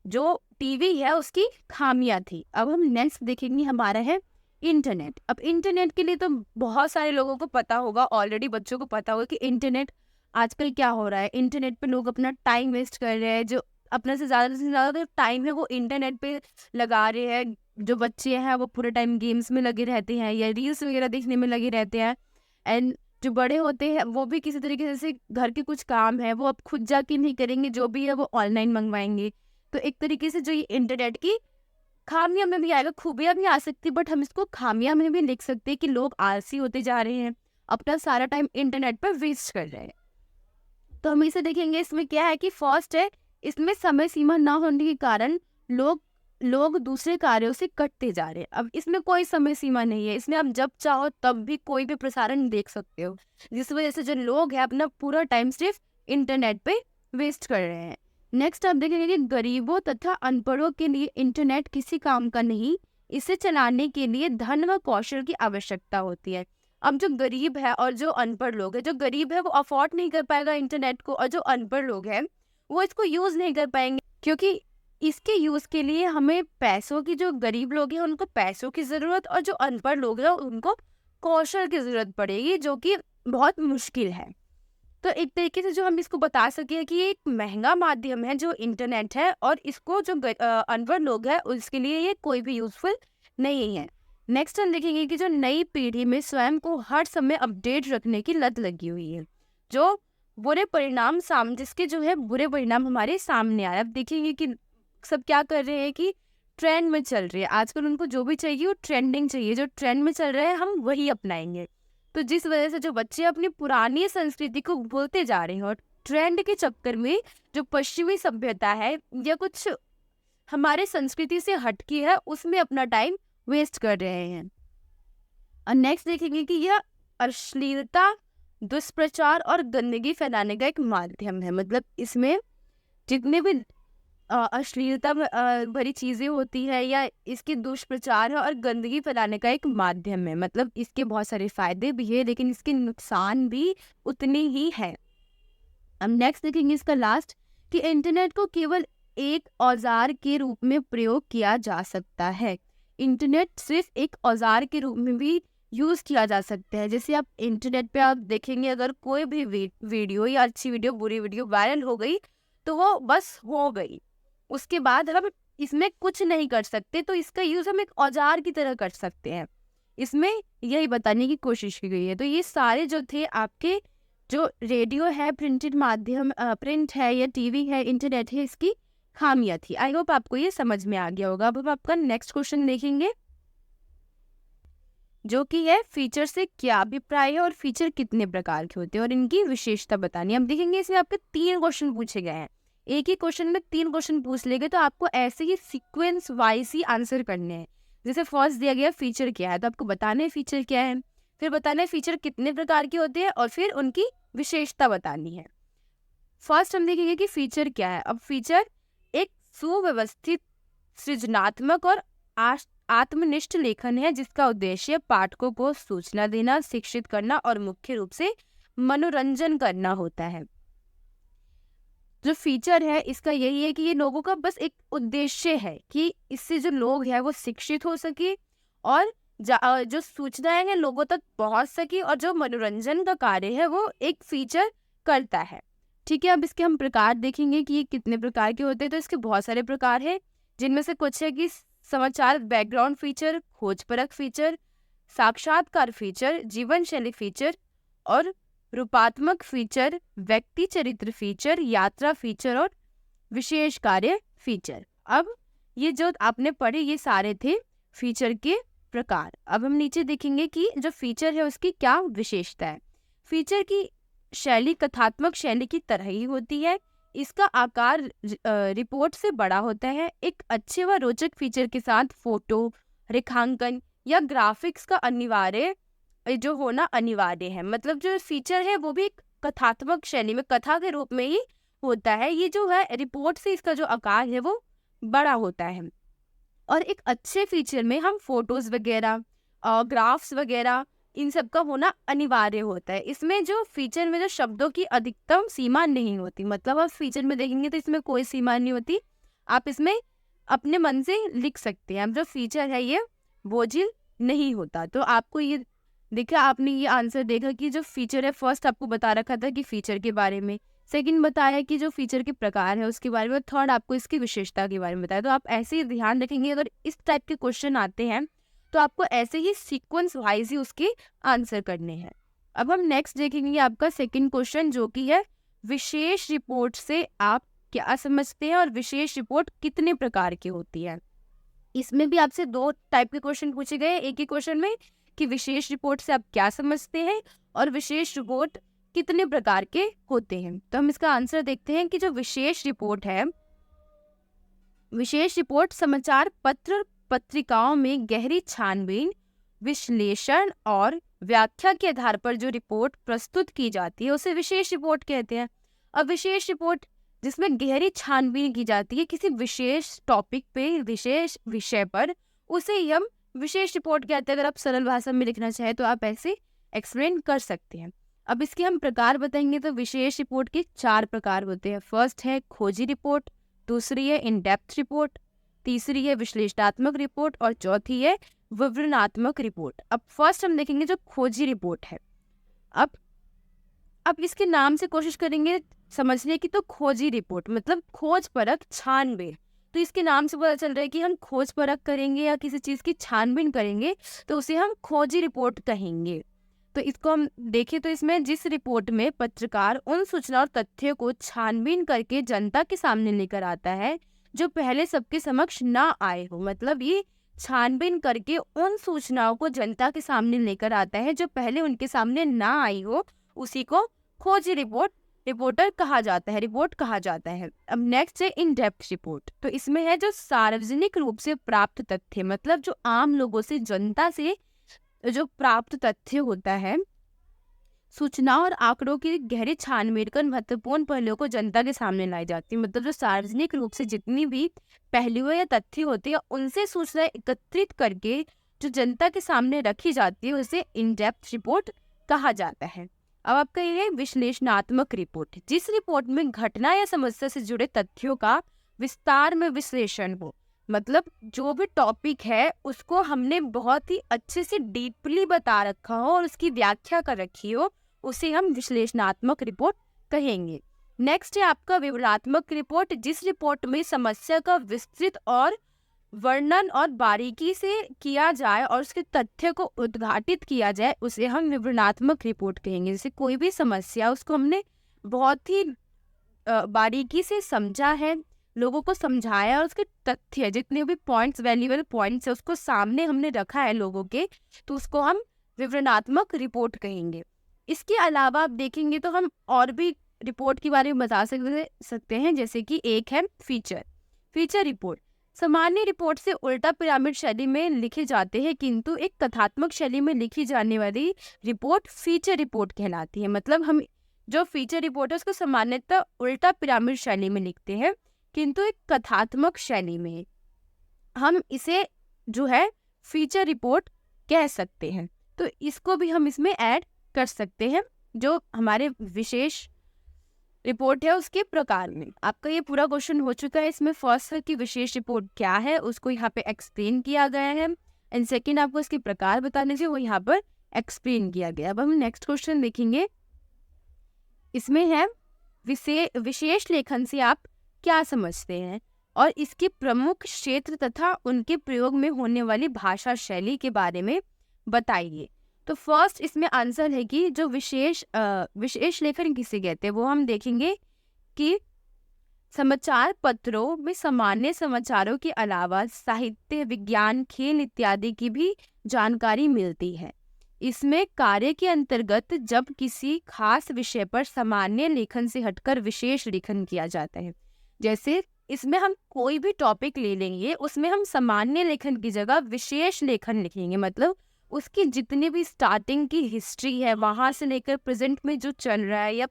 जो टीवी है उसकी खामियां थी। अब हम नेक्स्ट देखेंगे हमारा है इंटरनेट। अब इंटरनेट के लिए तो बहुत सारे लोगों को पता होगा, ऑलरेडी बच्चों को पता होगा कि इंटरनेट आजकल क्या हो रहा है। इंटरनेट पे लोग अपना टाइम वेस्ट कर रहे हैं, जो अपने से ज़्यादा टाइम है वो इंटरनेट पे लगा रहे हैं। जो बच्चे हैं वो पूरे टाइम गेम्स में लगे रहते हैं या रील्स वगैरह देखने में लगे रहते हैं। एंड जो बड़े होते हैं वो भी किसी तरीके से घर के कुछ काम है वो अब खुद जाके नहीं करेंगे, जो भी है वो ऑनलाइन मंगवाएंगे। तो एक तरीके से जो ये इंटरनेट की खामियां में भी आएगा, खूबियां भी आ सकती है, बट हम इसको खामियां में भी लिख सकते हैं कि लोग आलसी होते जा रहे हैं, अपना सारा टाइम इंटरनेट पर वेस्ट कर रहे हैं। तो हम इसे देखेंगे। इसमें क्या है कि फर्स्ट है इसमें समय सीमा ना होने के कारण लोग दूसरे कार्यों से कटते जा रहे हैं। अब इसमें कोई समय सीमा नहीं है, इसमें आप जब चाहो तब भी कोई भी प्रसारण देख सकते हो, जिस वजह से जो लोग हैं अपना पूरा टाइम सिर्फ इंटरनेट पे वेस्ट कर रहे हैं। नेक्स्ट आप देखेंगे कि गरीबों तथा अनपढ़ों के लिए इंटरनेट किसी काम का नहीं, इसे चलाने के लिए धन व कौशल की आवश्यकता होती है। अब जो गरीब है और जो अनपढ़ लोग है, जो गरीब है वो अफोर्ड नहीं कर पाएगा इंटरनेट को, और जो अनपढ़ लोग हैं वो इसको यूज नहीं कर पाएंगे, क्योंकि इसके यूज के लिए हमें पैसों की, जो गरीब लोग हैं उनको पैसों की जरूरत और जो अनपढ़ लोग हैं उनको कौशल की जरूरत पड़ेगी, जो कि बहुत मुश्किल है। तो एक तरीके से जो हम इसको बता सके कि ये एक महंगा माध्यम है जो इंटरनेट है, और इसको जो अनपढ़ लोग हैं उसके लिए ये कोई भी यूजफुल नहीं है। नेक्स्ट हम देखेंगे कि जो नई पीढ़ी में स्वयं को हर समय अपडेट रखने की लत लगी हुई है, जो जिसके जो है बुरे परिणाम हमारे सामने आए। अब देखेंगे कि सब क्या कर रहे हैं कि ट्रेंड में चल रही है आजकल, उनको जो भी चाहिए वो ट्रेंडिंग चाहिए, जो ट्रेंड में चल रहा है हम वही अपनाएंगे। तो जिस वजह से जो बच्चे अपनी पुरानी संस्कृति को भूलते जा रहे हैं और ट्रेंड के चक्कर में जो पश्चिमी सभ्यता है या कुछ हमारे संस्कृति से हटकी है उसमें अपना टाइम वेस्ट कर रहे हैं। और नेक्स्ट देखेंगे कि यह अश्लीलता, दुष्प्रचार और गंदगी फैलाने का एक माध्यम है। मतलब इसमें जितने भी अश्लीलता भरी चीजें होती है या इसके दुष्प्रचार है और गंदगी फैलाने का एक माध्यम है। मतलब इसके बहुत सारे फायदे भी है लेकिन इसके नुकसान भी उतने ही है। अब नेक्स्ट देखेंगे इसका लास्ट कि इंटरनेट को केवल एक औजार के रूप में प्रयोग किया जा सकता है। इंटरनेट सिर्फ एक औजार के रूप में भी यूज किया जा सकता है। जैसे आप इंटरनेट पे आप देखेंगे अगर कोई भी वीडियो या अच्छी वीडियो बुरी वीडियो वायरल हो गई तो वो बस हो गई, उसके बाद हम इसमें कुछ नहीं कर सकते। तो इसका यूज हम एक औजार की तरह कर सकते हैं, इसमें यही बताने की कोशिश की गई है। तो ये सारे जो थे आपके जो रेडियो है, प्रिंटेड माध्यम, प्रिंट है या टीवी है, इंटरनेट है, इसकी खामियां थी। आई होप आपको ये समझ में आ गया होगा। अब हम आपका नेक्स्ट क्वेश्चन देखेंगे। जो कि है फीचर से क्या अभिप्राय है और फीचर कितने प्रकार के होते हैं और इनकी विशेषता बतानी है। हम देखेंगे इसमें आपके 3 क्वेश्चन पूछे गए हैं, एक ही क्वेश्चन में 3 क्वेश्चन पूछ लेंगे, तो आपको ऐसे ही सीक्वेंस वाइज ही आंसर करने हैं। जैसे फर्स्ट दिया गया फीचर क्या है, तो आपको बताना है फीचर क्या है, फिर बताना है फीचर कितने प्रकार के होते हैं और फिर उनकी विशेषता बतानी है। फर्स्ट हम देखेंगे कि फीचर क्या है। अब फीचर एक सुव्यवस्थित, सृजनात्मक और आत्मनिष्ठ लेखन है जिसका उद्देश्य पाठकों को सूचना देना, शिक्षित करना और मुख्य रूप से मनोरंजन करना होता है। जो फीचर है इसका यही है कि ये लोगों का बस एक उद्देश्य है कि इससे जो लोग हैं वो शिक्षित हो सके और जो सूचनाएं हैं लोगों तक पहुंच सके और जो मनोरंजन का कार्य है वो एक फीचर करता है। ठीक है, अब इसके हम प्रकार देखेंगे कि ये कितने प्रकार के होते हैं। तो इसके बहुत सारे प्रकार हैं, जिनमें से कुछ है कि समाचार बैकग्राउंड फीचर, खोजपरक फीचर, साक्षात्कार फीचर, जीवन शैली फीचर और रूपात्मक फीचर, व्यक्ति चरित्र फीचर, यात्रा फीचर और विशेष कार्य फीचर। अब ये जो आपने पढ़े ये सारे थे फीचर के प्रकार। अब हम नीचे देखेंगे कि जो फीचर है उसकी क्या विशेषता है। फीचर की शैली कथात्मक शैली की तरह ही होती है। इसका आकार रिपोर्ट से बड़ा होता है। एक अच्छे व रोचक फीचर के साथ फोटो, रेखांकन या ग्राफिक्स का अनिवार्य जो होना अनिवार्य है। मतलब जो फीचर है वो भी एक कथात्मक शैली में कथा के रूप में ही होता है। ये जो है रिपोर्ट से इसका जो आकार है वो बड़ा होता है। और एक अच्छे फीचर में हम फोटोज वगैरह, ग्राफ्स वगैरह इन सब का होना अनिवार्य होता है। इसमें जो फीचर में जो शब्दों की अधिकतम सीमा नहीं होती, मतलब आप फीचर में देखेंगे तो इसमें कोई सीमा नहीं होती, आप इसमें अपने मन से लिख सकते हैं। अब जो फीचर है ये बोझिल नहीं होता। तो आपको ये देखा, आपने ये आंसर देखा कि जो फीचर है फर्स्ट आपको बता रखा था कि फीचर के बारे में, सेकंड बताया कि जो फीचर के प्रकार है उसके बारे में, थर्ड आपको इसकी विशेषता के बारे में बताया। तो आप ऐसे ही ध्यान रखेंगे, अगर इस टाइप के क्वेश्चन आते हैं तो आपको ऐसे ही सीक्वेंस वाइज ही उसके आंसर करने हैं। अब हम नेक्स्ट देखेंगे आपका सेकंड क्वेश्चन, जो कि है विशेष रिपोर्ट से आप क्या समझते हैं और विशेष रिपोर्ट कितने प्रकार की होती है। इसमें भी आपसे 2 टाइप के क्वेश्चन पूछे गए एक ही क्वेश्चन में, कि विशेष रिपोर्ट से आप क्या समझते हैं और विशेष रिपोर्ट कितने प्रकार के होते हैं। तो हम इसका आंसर देखते हैं कि जो विशेष रिपोर्ट है, विशेष रिपोर्ट समाचार पत्र पत्रिकाओं में गहरी छानबीन, विश्लेषण और व्याख्या के आधार पर जो रिपोर्ट प्रस्तुत की जाती है उसे विशेष रिपोर्ट कहते हैं। अब विशेष रिपोर्ट जिसमें गहरी छानबीन की जाती है किसी विशेष टॉपिक पे, विशेष विषय पर, उसे ही हम विशेष रिपोर्ट कहते हैं। अगर आप सरल भाषा में लिखना चाहें तो आप ऐसे एक्सप्लेन कर सकते हैं। अब इसके हम प्रकार बताएंगे तो विशेष रिपोर्ट के 4 प्रकार होते हैं। फर्स्ट है खोजी रिपोर्ट, दूसरी है इन डेप्थ रिपोर्ट, तीसरी है विश्लेषणात्मक रिपोर्ट और चौथी है विवरणात्मक रिपोर्ट। अब फर्स्ट हम देखेंगे जो खोजी रिपोर्ट है। अब इसके नाम से कोशिश करेंगे समझने की, तो खोजी रिपोर्ट मतलब खोज परख छानबीन। तो इसके नाम से पता चल रहा है कि हम खोज परख करेंगे या किसी चीज़ की छानबीन करेंगे तो उसे हम खोजी रिपोर्ट कहेंगे। तो इसको हम देखें तो इसमें जिस रिपोर्ट में पत्रकार उन सूचना और तथ्यों को छानबीन करके जनता के सामने लेकर आता है जो पहले सबके समक्ष ना आए हो, मतलब ये छानबीन करके उन सूचनाओं को जनता के सामने लेकर आता है जो पहले उनके सामने ना आई हो, उसी को खोजी रिपोर्ट कहा जाता है। अब नेक्स्ट है इन डेप्थ रिपोर्ट। तो इसमें है जो सार्वजनिक रूप से प्राप्त तथ्य, मतलब जो आम लोगों से, जनता से जो प्राप्त तथ्य होता है, सूचना और आंकड़ों की गहरी छानबीन कर महत्वपूर्ण पहलुओं को जनता के सामने लाई जाती है। मतलब जो सार्वजनिक रूप से जितनी भी पहलुएं या तथ्य होती है उनसे सूचना एकत्रित करके जो जनता के सामने रखी जाती है उसे इन डेप्थ रिपोर्ट कहा जाता है। अब आपका ये है विश्लेषणात्मक रिपोर्ट, जिस रिपोर्ट में घटना या समस्या से जुड़े तथ्यों का विस्तार में विश्लेषण हो, मतलब जो भी टॉपिक है उसको हमने बहुत ही अच्छे से डीपली बता रखा हो और उसकी व्याख्या कर रखी हो, उसे हम विश्लेषणात्मक रिपोर्ट कहेंगे। नेक्स्ट है आपका विवरणात्मक रिपोर्ट, जिस रिपोर्ट में समस्या का विस्तृत और वर्णन और बारीकी से किया जाए और उसके तथ्य को उद्घाटित किया जाए, उसे हम विवरणात्मक रिपोर्ट कहेंगे। जैसे कोई भी समस्या उसको हमने बहुत ही बारीकी से समझा है, लोगों को समझाया और उसके तथ्य जितने भी पॉइंट्स, वैल्यूएबल पॉइंट्स है, उसको सामने हमने रखा है लोगों के, तो उसको हम विवरणात्मक रिपोर्ट कहेंगे। इसके अलावा आप देखेंगे तो हम और भी रिपोर्ट के बारे में बता सकते हैं, जैसे कि एक है फीचर रिपोर्ट। सामान्य रिपोर्ट से उल्टा पिरामिड शैली में लिखे जाते हैं, किंतु एक कथात्मक शैली में लिखी जाने वाली रिपोर्ट फीचर रिपोर्ट कहलाती है। मतलब हम जो फीचर रिपोर्ट है उसको सामान्यतः उल्टा पिरामिड शैली में लिखते हैं, किंतु एक कथात्मक शैली में हम इसे जो है फीचर रिपोर्ट कह सकते हैं। तो इसको भी हम इसमें ऐड कर सकते हैं, जो हमारे विशेष रिपोर्ट है उसके प्रकार में। आपका ये पूरा क्वेश्चन हो चुका है। इसमें फर्स्ट है कि विशेष रिपोर्ट क्या है, उसको यहाँ पे एक्सप्लेन किया गया है, एंड सेकेंड आपको इसके प्रकार बताने से वो यहाँ पर एक्सप्लेन किया गया। अब हम नेक्स्ट क्वेश्चन देखेंगे। इसमें है विशेष लेखन से आप क्या समझते हैं और इसके प्रमुख क्षेत्र तथा उनके प्रयोग में होने वाली भाषा शैली के बारे में बताइए। तो फर्स्ट इसमें आंसर है कि जो विशेष लेखन किसे कहते हैं, वो हम देखेंगे कि समाचार पत्रों में सामान्य समाचारों के अलावा साहित्य, विज्ञान, खेल इत्यादि की भी जानकारी मिलती है। इसमें कार्य के अंतर्गत जब किसी खास विषय पर सामान्य लेखन से हटकर विशेष लेखन किया जाता है, जैसे इसमें हम कोई भी टॉपिक ले लेंगे, उसमें हम सामान्य लेखन की जगह विशेष लेखन लिखेंगे। मतलब उसकी जितनी भी स्टार्टिंग की हिस्ट्री है, वहां से लेकर प्रेजेंट में जो चल रहा है या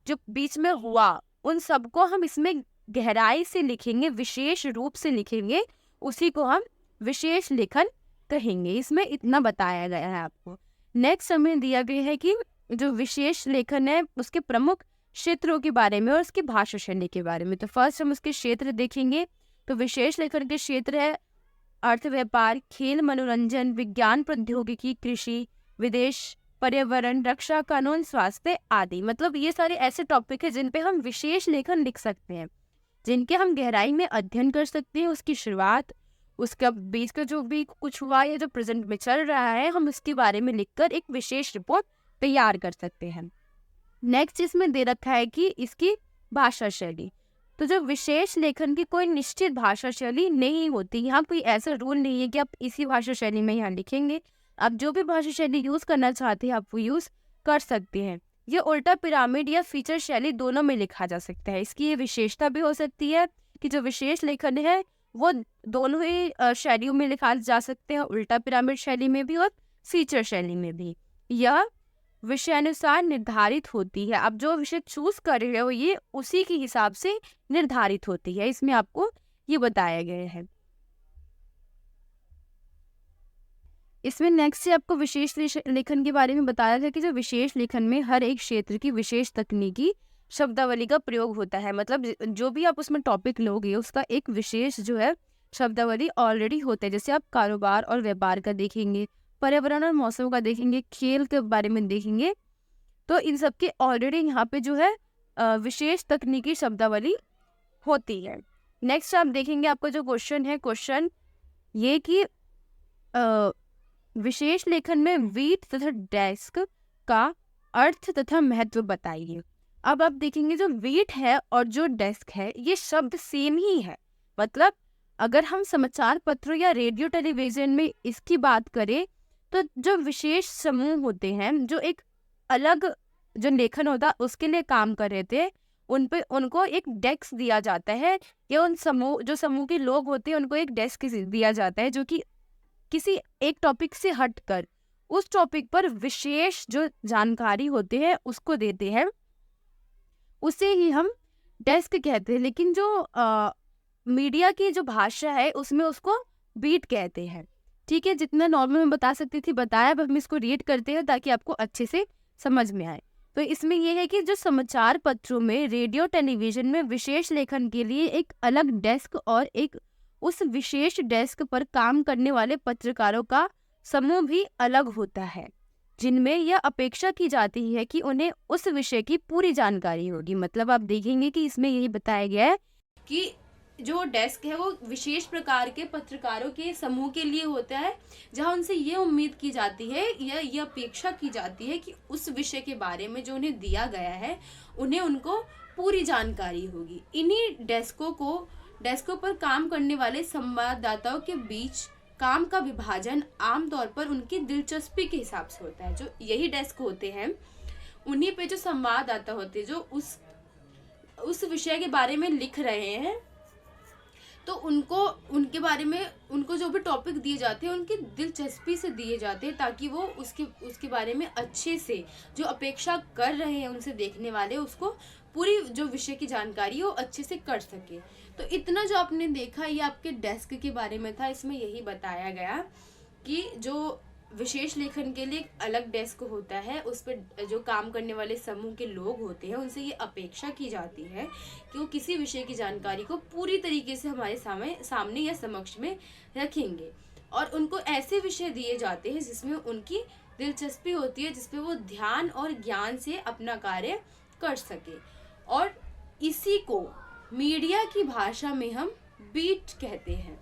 जो बीच में हुआ, उन सबको हम इसमें गहराई से लिखेंगे, विशेष रूप से लिखेंगे, उसी को हम विशेष लेखन कहेंगे। इसमें इतना बताया गया है आपको। नेक्स्ट हमें दिया गया है कि जो विशेष लेखन है उसके प्रमुख क्षेत्रों के बारे में और उसकी भाषा शैली के बारे में। तो फर्स्ट हम उसके क्षेत्र देखेंगे। तो विशेष लेखन के क्षेत्र है अर्थ, व्यापार, खेल, मनोरंजन, विज्ञान, प्रौद्योगिकी, कृषि, विदेश, पर्यावरण, रक्षा, कानून, स्वास्थ्य आदि। मतलब ये सारे ऐसे टॉपिक है जिन पे हम विशेष लेखन लिख सकते हैं, जिनके हम गहराई में अध्ययन कर सकते हैं। उसकी शुरुआत, उसका बीच का जो भी कुछ हुआ या जो प्रेजेंट में चल रहा है, हम उसके बारे में लिखकर एक विशेष रिपोर्ट तैयार कर सकते हैं। नेक्स्ट इसमें दे रखा है कि इसकी भाषा शैली। तो जो विशेष लेखन की कोई निश्चित भाषा शैली नहीं होती, यहाँ कोई ऐसा रूल नहीं है कि आप इसी भाषा शैली में यहाँ लिखेंगे। आप जो भी भाषा शैली यूज करना चाहते हैं आप वो यूज कर सकते हैं। ये उल्टा पिरामिड या फीचर शैली दोनों में लिखा जा सकता है। इसकी ये विशेषता भी हो सकती है कि जो विशेष लेखन है वो दोनों ही शैलियों में लिखा जा सकते हैं, उल्टा पिरामिड शैली में भी और फीचर शैली में भी। यह विषयानुसार निर्धारित होती है। आप जो विषय चूज कर रहे हो ये उसी के हिसाब से निर्धारित होती है। इसमें आपको ये बताया गया है। इसमें नेक्स्ट से आपको विशेष लेखन के बारे में बताया था कि जो विशेष लेखन में हर एक क्षेत्र की विशेष तकनीकी शब्दावली का प्रयोग होता है। मतलब जो भी आप उसमें टॉपिक लोगे उसका एक विशेष जो है शब्दावली ऑलरेडी होता है। जैसे आप कारोबार और व्यापार का देखेंगे, पर्यावरण और मौसम का देखेंगे, खेल के बारे में देखेंगे, तो इन सब के ऑलरेडी यहाँ पे जो है विशेष तकनीकी शब्दावली होती है। नेक्स्ट आप देखेंगे, आपका जो क्वेश्चन है, क्वेश्चन ये कि विशेष लेखन में वीट तथा डेस्क का अर्थ तथा महत्व बताइए। अब आप देखेंगे जो वीट है और जो डेस्क है ये शब्द सेम ही है। मतलब अगर हम समाचार पत्रों या रेडियो टेलीविजन में इसकी बात करें तो जो विशेष समूह होते हैं, जो एक अलग जो लेखन होता उसके लिए काम कर रहे थे, उनको एक डेस्क दिया जाता है, या उन समूह के लोग होते हैं उनको एक डेस्क दिया जाता है जो कि किसी एक टॉपिक से हटकर उस टॉपिक पर विशेष जो जानकारी होते हैं उसको देते हैं, उसे ही हम डेस्क कहते हैं। लेकिन जो मीडिया की जो भाषा है उसमें उसको बीट कहते हैं। ठीक है, जितना नॉर्मल मैं बता सकती थी बताया, अब हम इसको रीड करते हैं ताकि आपको अच्छे से समझ में आए। तो इसमें यह है कि जो समाचार पत्रों में, रेडियो टेलीविजन में विशेष लेखन के लिए एक अलग डेस्क और एक उस विशेष डेस्क पर काम करने वाले पत्रकारों का समूह भी अलग होता है, जिनमें यह अपेक्षा की जाती है कि उन्हें उस विषय की पूरी जानकारी होगी। मतलब आप देखेंगे कि इसमें यही बताया गया है कि जो डेस्क है वो विशेष प्रकार के पत्रकारों के समूह के लिए होता है, जहां उनसे ये उम्मीद की जाती है या ये अपेक्षा की जाती है कि उस विषय के बारे में जो उन्हें दिया गया है उनको पूरी जानकारी होगी। इन्हीं डेस्कों को डेस्कों पर काम करने वाले संवाददाताओं के बीच काम का विभाजन आमतौर पर उनकी दिलचस्पी के हिसाब से होता है। जो यही डेस्क होते हैं, उन्हीं पे जो संवाददाता होते हैं, जो उस विषय के बारे में लिख रहे हैं, तो उनके बारे में उनको जो भी टॉपिक दिए जाते हैं उनकी दिलचस्पी से दिए जाते हैं, ताकि वो उसके बारे में अच्छे से, जो अपेक्षा कर रहे हैं उनसे देखने वाले, उसको पूरी जो विषय की जानकारी वो अच्छे से कर सके। तो इतना जो आपने देखा ये आपके डेस्क के बारे में था। इसमें यही बताया गया कि जो विशेष लेखन के लिए एक अलग डेस्क होता है, उस पर जो काम करने वाले समूह के लोग होते हैं उनसे ये अपेक्षा की जाती है कि वो किसी विषय की जानकारी को पूरी तरीके से हमारे सामने या समक्ष में रखेंगे, और उनको ऐसे विषय दिए जाते हैं जिसमें उनकी दिलचस्पी होती है, जिसपे वो ध्यान और ज्ञान से अपना कार्य कर सके। और इसी को मीडिया की भाषा में हम बीट कहते हैं।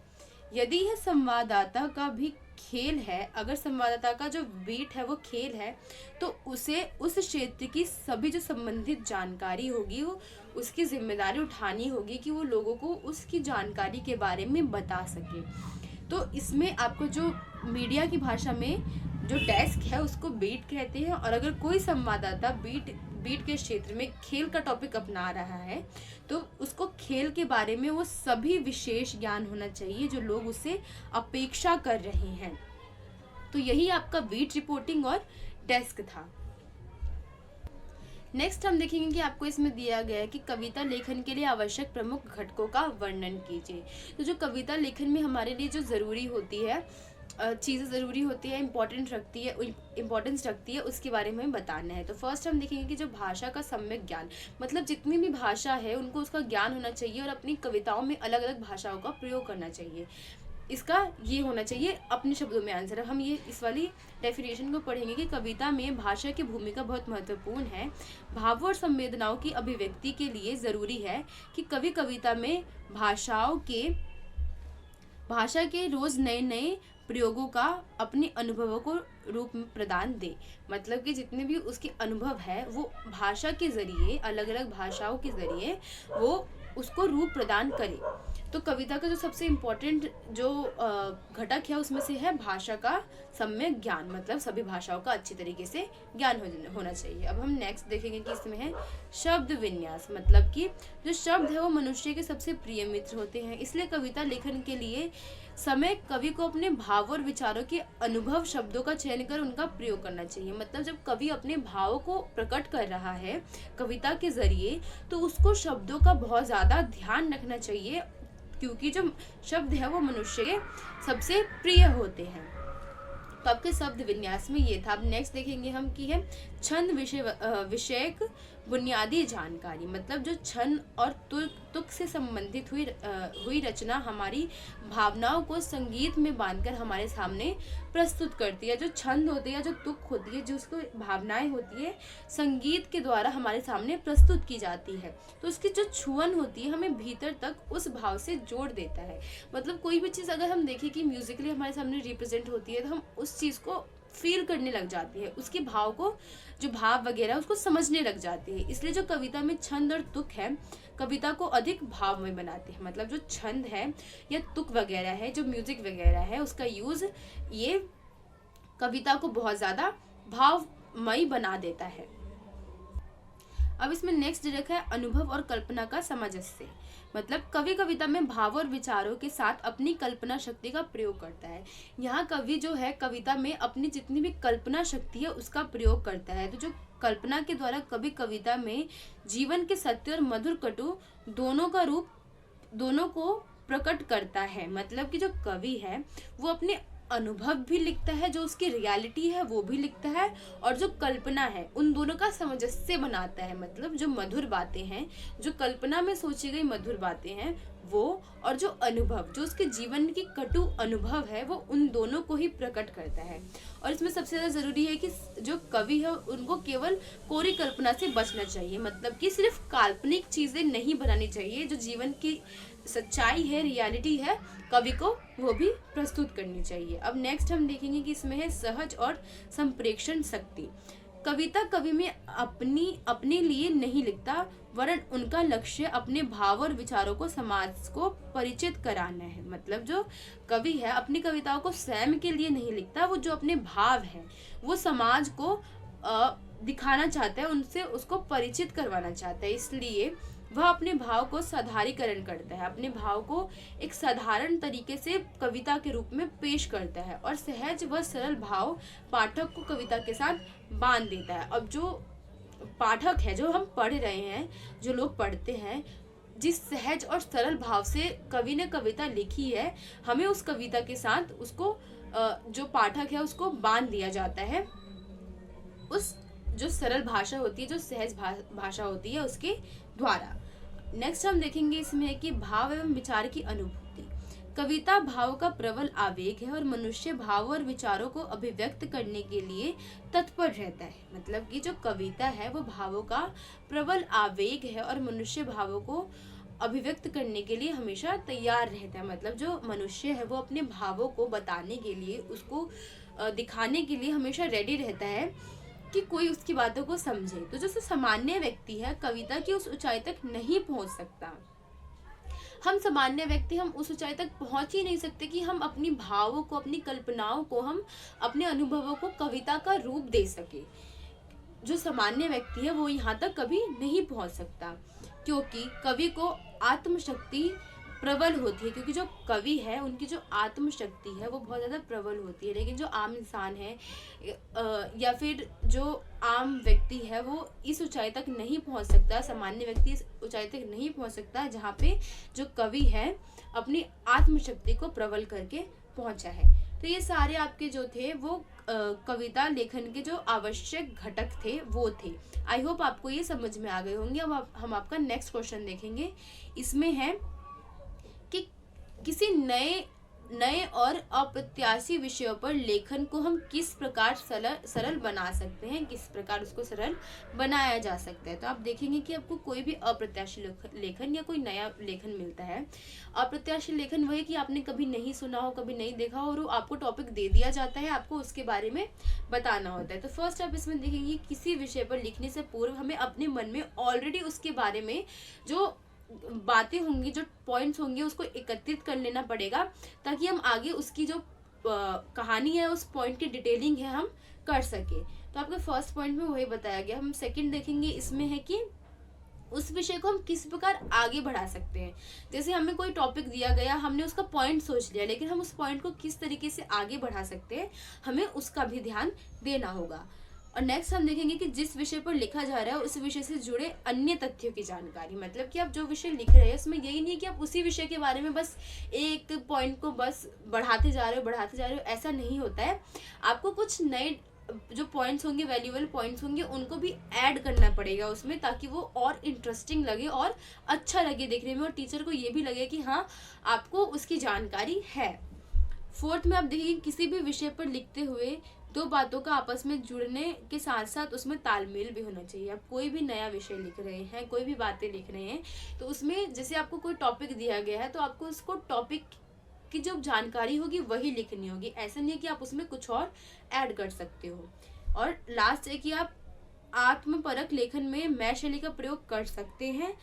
यदि यह संवाददाता का भी खेल है, अगर संवाददाता का जो बीट है वो खेल है, तो उसे उस क्षेत्र की सभी जो संबंधित जानकारी होगी वो उसकी जिम्मेदारी उठानी होगी कि वो लोगों को उसकी जानकारी के बारे में बता सके। तो इसमें आपको जो मीडिया की भाषा में जो डेस्क है उसको बीट कहते हैं। और अगर कोई संवाददाता बीट के क्षेत्र में खेल का टॉपिक अपना रहा है, तो उसको खेल के बारे में वो सभी विशेष ज्ञान होना चाहिए जो लोग उससे अपेक्षा कर रहे हैं। तो यही आपका बीट रिपोर्टिंग और डेस्क था। नेक्स्ट हम देखेंगे कि आपको इसमें दिया गया है कि कविता लेखन के लिए आवश्यक प्रमुख घटकों का वर्णन कीजिए। तो जो कविता लेखन में हमारे लिए जो ज़रूरी होती है, चीज़ें ज़रूरी होती है, इम्पोर्टेंस रखती है, उसके बारे में बताना है। तो फर्स्ट हम देखेंगे कि जो भाषा का सम्यक ज्ञान, मतलब जितनी भी भाषा है उनको उसका ज्ञान होना चाहिए और अपनी कविताओं में अलग अलग भाषाओं का प्रयोग करना चाहिए। इसका ये होना चाहिए अपने शब्दों में आंसर। हम ये इस वाली डेफिनेशन को पढ़ेंगे कि कविता में भाषा की भूमिका बहुत महत्वपूर्ण है। भावों और संवेदनाओं की अभिव्यक्ति के लिए ज़रूरी है कि कवि कविता में भाषा के रोज़ नए नए प्रयोगों का अपने अनुभवों को रूप में प्रदान दे। मतलब कि जितने भी उसके अनुभव है वो भाषा के ज़रिए, अलग अलग भाषाओं के ज़रिए वो उसको रूप प्रदान करे। तो कविता का जो सबसे इम्पोर्टेंट जो घटक है उसमें से है भाषा का सम्यक ज्ञान, मतलब सभी भाषाओं का अच्छी तरीके से ज्ञान होना चाहिए। अब हम नेक्स्ट देखेंगे कि इसमें है शब्द विन्यास, मतलब कि जो शब्द है वो मनुष्य के सबसे प्रिय मित्र होते हैं। इसलिए कविता लेखन के लिए समय कवि को अपने भाव और विचारों के अनुभव शब्दों का चयन कर उनका प्रयोग करना चाहिए। मतलब जब कवि अपने भावों को प्रकट कर रहा है कविता के जरिए, तो उसको शब्दों का बहुत ज़्यादा ध्यान रखना चाहिए, क्योंकि जो शब्द है वो मनुष्य के सबसे प्रिय होते हैं। तो आपके शब्द विन्यास में ये था। अब नेक्स्ट देखेंगे हम कि है छंद विषयक बुनियादी जानकारी, मतलब जो छंद और तुक से संबंधित हुई रचना हमारी भावनाओं को संगीत में बांधकर हमारे सामने प्रस्तुत करती है। जो छंद होती है, जो तुक होती है, जो उसको भावनाएं होती है, संगीत के द्वारा हमारे सामने प्रस्तुत की जाती है। तो उसकी जो छुअन होती है हमें भीतर तक उस भाव से जोड़ देता है। मतलब कोई भी चीज़ अगर हम देखें कि म्यूजिकली हमारे सामने रिप्रेजेंट होती है, तो हम उस चीज़ को फील करने लग जाती है, उसके भाव को, जो भाव वगैरह उसको समझने लग जाती है। इसलिए जो कविता में छंद और तुक है कविता को अधिक भावमय बनाते हैं। मतलब जो छंद है या तुक वगैरह है, जो म्यूजिक वगैरह है, उसका यूज ये कविता को बहुत ज़्यादा भावमय बना देता है। अब इसमें नेक्स्ट डायरेक्ट है अनुभव और कल्पना का सामंजस्य। मतलब कवि कविता में भाव और विचारों के साथ अपनी कल्पना शक्ति का प्रयोग करता है। यहाँ कवि जो है कविता में अपनी जितनी भी कल्पना शक्ति है उसका प्रयोग करता है। तो जो कल्पना के द्वारा कवि कविता में जीवन के सत्य और मधुर कटु दोनों को प्रकट करता है। मतलब कि जो कवि है वो अपने अनुभव भी लिखता है, जो उसकी रियलिटी है वो भी लिखता है, और जो कल्पना है उन दोनों का सामंजस्य बनाता है। मतलब जो मधुर बातें हैं, जो कल्पना में सोची गई मधुर बातें हैं वो, और जो अनुभव, जो उसके जीवन की कटु अनुभव है, वो उन दोनों को ही प्रकट करता है। और इसमें सबसे ज़्यादा ज़रूरी है कि जो कवि है उनको केवल कोरी कल्पना से बचना चाहिए। मतलब कि सिर्फ काल्पनिक चीज़ें नहीं बनानी चाहिए, जो जीवन की सच्चाई है, रियलिटी है, कवि को वो भी प्रस्तुत करनी चाहिए। अब नेक्स्ट हम देखेंगे कि इसमें है सहज और संप्रेषण शक्ति। कविता कवि में अपने लिए नहीं लिखता, वरन उनका लक्ष्य अपने भाव और विचारों को समाज को परिचित कराना है। मतलब जो कवि है अपनी कविताओं को स्वयं के लिए नहीं लिखता, वो जो अपने भाव है वो समाज को दिखाना चाहता है, उनसे उसको परिचित करवाना चाहता है। इसलिए वह अपने भाव को साधारीकरण करता है, अपने भाव को एक साधारण तरीके से कविता के रूप में पेश करता है और सहज व सरल भाव पाठक को कविता के साथ बांध देता है। अब जो पाठक है, जो हम पढ़ रहे हैं, जो लोग पढ़ते हैं, जिस सहज और सरल भाव से कवि ने कविता लिखी है, हमें उस कविता के साथ उसको जो पाठक है उसको बांध दिया जाता है, उस जो सरल भाषा होती है, जो सहज भाषा होती है उसके द्वारा। नेक्स्ट हम देखेंगे इसमें कि भाव एवं विचार की अनुभूति। कविता भाव का प्रबल आवेग है और मनुष्य भाव और विचारों को अभिव्यक्त करने के लिए तत्पर रहता है। मतलब कि जो कविता है वो भावों का प्रबल आवेग है और मनुष्य भावों को अभिव्यक्त करने के लिए हमेशा तैयार रहता है। मतलब जो मनुष्य है वो अपने भावों को बताने के लिए, उसको दिखाने के लिए हमेशा रेडी रहता है कि कोई उसकी बातों को समझे। तो जो सामान्य व्यक्ति है कविता की उस ऊंचाई तक नहीं पहुंच सकता। हम सामान्य व्यक्ति हम उस ऊंचाई तक पहुंच ही नहीं सकते कि हम अपनी भावों को, अपनी कल्पनाओं को, हम अपने अनुभवों को कविता का रूप दे सके। जो सामान्य व्यक्ति है वो यहाँ तक कभी नहीं पहुंच सकता, क्योंकि कवि को आत्मशक्ति प्रबल होती है। क्योंकि जो कवि है उनकी जो आत्मशक्ति है वो बहुत ज़्यादा प्रबल होती है। लेकिन जो आम इंसान है या फिर जो आम व्यक्ति है वो इस ऊंचाई तक नहीं पहुंच सकता, सामान्य व्यक्ति इस ऊंचाई तक नहीं पहुंच सकता जहाँ पे जो कवि है अपनी आत्मशक्ति को प्रबल करके पहुंचा है। तो ये सारे आपके जो थे वो कविता लेखन के जो आवश्यक घटक थे वो थे। आई होप आपको ये समझ में आ गए होंगे। अब हम आपका नेक्स्ट क्वेश्चन देखेंगे। इसमें है कि किसी नए और अप्रत्याशी विषयों पर लेखन को हम किस प्रकार सरल बना सकते हैं, किस प्रकार उसको सरल बनाया जा सकता है। तो आप देखेंगे कि आपको कोई भी अप्रत्याशी लेखन या कोई नया लेखन मिलता है। अप्रत्याशी लेखन वही कि आपने कभी नहीं सुना हो, कभी नहीं देखा हो, और आपको टॉपिक दे दिया जाता है, आपको उसके बारे में बताना होता है। तो फर्स्ट आप इसमें देखेंगे किसी विषय पर लिखने से पूर्व हमें अपने मन में ऑलरेडी उसके बारे में जो बातें होंगी, जो पॉइंट्स होंगे, उसको एकत्रित कर लेना पड़ेगा, ताकि हम आगे उसकी जो कहानी है, उस पॉइंट की डिटेलिंग है, हम कर सके। तो आपके फर्स्ट पॉइंट में वही बताया गया। हम सेकंड देखेंगे, इसमें है कि उस विषय को हम किस प्रकार आगे बढ़ा सकते हैं। जैसे हमें कोई टॉपिक दिया गया, हमने उसका पॉइंट सोच लिया, लेकिन हम उस पॉइंट को किस तरीके से आगे बढ़ा सकते हैं, हमें उसका भी ध्यान देना होगा। और नेक्स्ट हम देखेंगे कि जिस विषय पर लिखा जा रहा है उस विषय से जुड़े अन्य तथ्यों की जानकारी। मतलब कि आप जो विषय लिख रहे हैं उसमें यही नहीं है कि आप उसी विषय के बारे में बस एक पॉइंट को बस बढ़ाते जा रहे हो, ऐसा नहीं होता है। आपको कुछ नए जो पॉइंट्स होंगे, वैल्यूएबल पॉइंट्स होंगे, उनको भी ऐड करना पड़ेगा उसमें, ताकि वो और इंटरेस्टिंग लगे और अच्छा लगे देखने में, और टीचर को ये भी लगे कि हाँ आपको उसकी जानकारी है। फोर्थ में आप देखिए किसी भी विषय पर लिखते हुए दो बातों का आपस में जुड़ने के साथ साथ उसमें तालमेल भी होना चाहिए। आप कोई भी नया विषय लिख रहे हैं, कोई भी बातें लिख रहे हैं, तो उसमें जैसे आपको कोई टॉपिक दिया गया है तो आपको उसको टॉपिक की जो जानकारी होगी वही लिखनी होगी। ऐसा नहीं है कि आप उसमें कुछ और ऐड कर सकते हो। और लास्ट है कि आप आत्मपरक लेखन में मैं शैली का प्रयोग कर सकते हैं,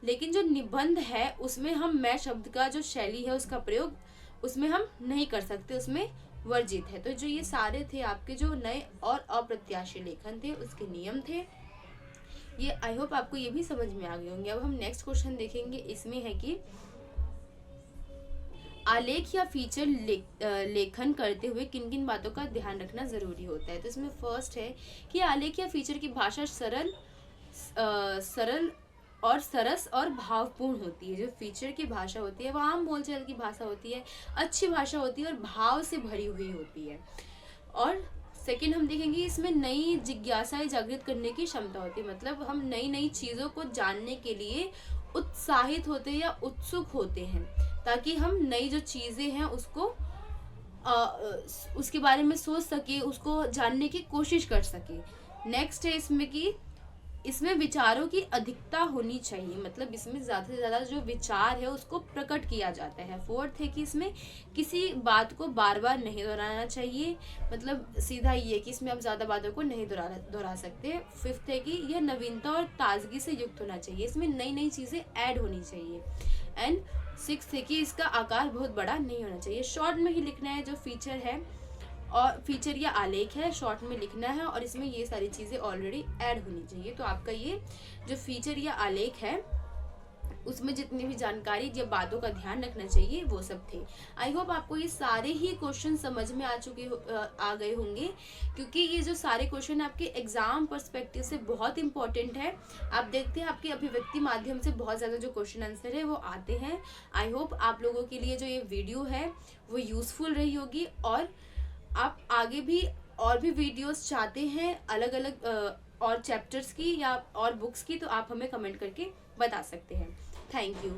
लेकिन जो निबंध है उसमें हम मैं शब्द का जो शैली है उसका प्रयोग उसमें हम नहीं कर सकते, उसमें वर्जित है। तो जो ये सारे थे आपके जो नए और अप्रत्याशी लेखन थे, उसके नियम थे। ये आई होप आपको ये भी समझ में आ गए होंगे। अब हम नेक्स्ट क्वेश्चन देखेंगे। इसमें है कि आलेख या फीचर लेखन करते हुए किन किन बातों का ध्यान रखना जरूरी होता है। तो इसमें फर्स्ट है कि आलेख या फीचर की भाषा सरल और सरस और भावपूर्ण होती है। जो फीचर की भाषा होती है वो आम बोलचाल की भाषा होती है, अच्छी भाषा होती है और भाव से भरी हुई होती है। और सेकंड हम देखेंगे इसमें नई जिज्ञासाएं जागृत करने की क्षमता होती है। मतलब हम नई नई चीज़ों को जानने के लिए उत्साहित होते हैं या उत्सुक होते हैं, ताकि हम नई जो चीज़ें हैं उसको उसके बारे में सोच सके, उसको जानने की कोशिश कर सके। नेक्स्ट है इसमें कि इसमें विचारों की अधिकता होनी चाहिए, मतलब इसमें ज़्यादा से ज़्यादा जो विचार है उसको प्रकट किया जाता है। फोर्थ है कि इसमें किसी बात को बार बार नहीं दोहराना चाहिए, मतलब सीधा ये कि इसमें आप ज़्यादा बातों को नहीं दोहरा सकते। फिफ्थ है कि यह नवीनता और ताजगी से युक्त होना चाहिए, इसमें नई नई चीज़ें ऐड होनी चाहिए। एंड सिक्स्थ है कि इसका आकार बहुत बड़ा नहीं होना चाहिए, शॉर्ट में ही लिखना है। जो फीचर है और फीचर या आलेख है शॉर्ट में लिखना है, और इसमें ये सारी चीज़ें ऑलरेडी ऐड होनी चाहिए। तो आपका ये जो फीचर या आलेख है उसमें जितनी भी जानकारी या बातों का ध्यान रखना चाहिए वो सब थे। आई होप आपको ये सारे ही क्वेश्चन समझ में आ गए होंगे, क्योंकि ये जो सारे क्वेश्चन आपके एग्जाम पर्सपेक्टिव से बहुत इंपॉर्टेंट है। आप देखते हैं आपके अभिव्यक्ति माध्यम से बहुत ज़्यादा जो क्वेश्चन आंसर है वो आते हैं। आई होप आप लोगों के लिए जो ये वीडियो है वो यूज़फुल रही होगी, और आप आगे भी और भी वीडियोस चाहते हैं अलग अलग और चैप्टर्स की या और बुक्स की, तो आप हमें कमेंट करके बता सकते हैं। Thank you.